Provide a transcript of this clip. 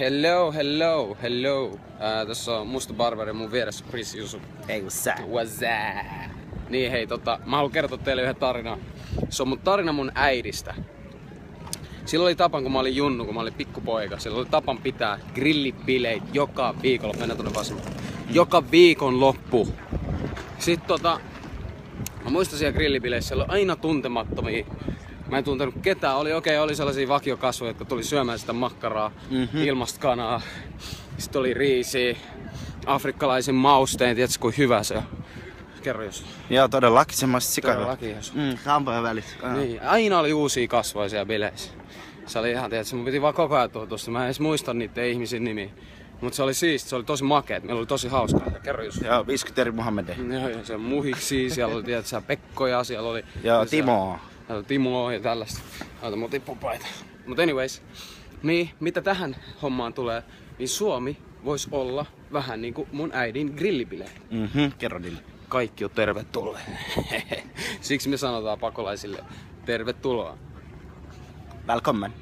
Hello. Tässä on Musta Barbari mun vieressä Chris Jusu. Hei, what's up? Niin hei, mä haluan kertoa teille yhden tarinan. Se on mun tarina mun äidistä. Silloin oli tapan, kun mä olin junnu, kun mä olin pikkupoika. Silloin oli tapan pitää grillibileitä joka viikonloppu. Mennään tonne vasemmalle. Joka viikonloppu. Sitten mä muistan siellä grillibileissä, siellä oli aina tuntemattomia. Mä en tuntenut ketään. Oli sellaisia vakiokasvoja, jotka tuli syömään sitä makkaraa, ilmasta kanaa. Sitten oli riisiä, afrikkalaisen mausteen. Tiedätkö, kuin hyvä se on? Kerro jos. Joo, todellakin semmoista sikana. Todellakin jos. Kampojen välissä. Niin, aina oli uusia kasvoja siellä bileissä. Se oli ihan, tiedätkö, mun piti vaan koko ajan tuosta. Mä en edes muista niiden ihmisen nimiä. Mutta se oli siisti, se oli tosi makeet. Meillä oli tosi hauskaa. Kerro jos. Joo, 50 eri Muhammedia. Joo, se on muhiksi, siellä oli, tiedätkö, Pekkoja, siellä oli... Joo, Timoa. Timoa ja tällaista. Ota mun tippupaita. Mut anyways, niin mitä tähän hommaan tulee, niin Suomi voisi olla vähän niinku mun äidin grillibileet. Kerro niille. Kaikki on tervetulleet. Siksi me sanotaan pakolaisille tervetuloa. Välkommen.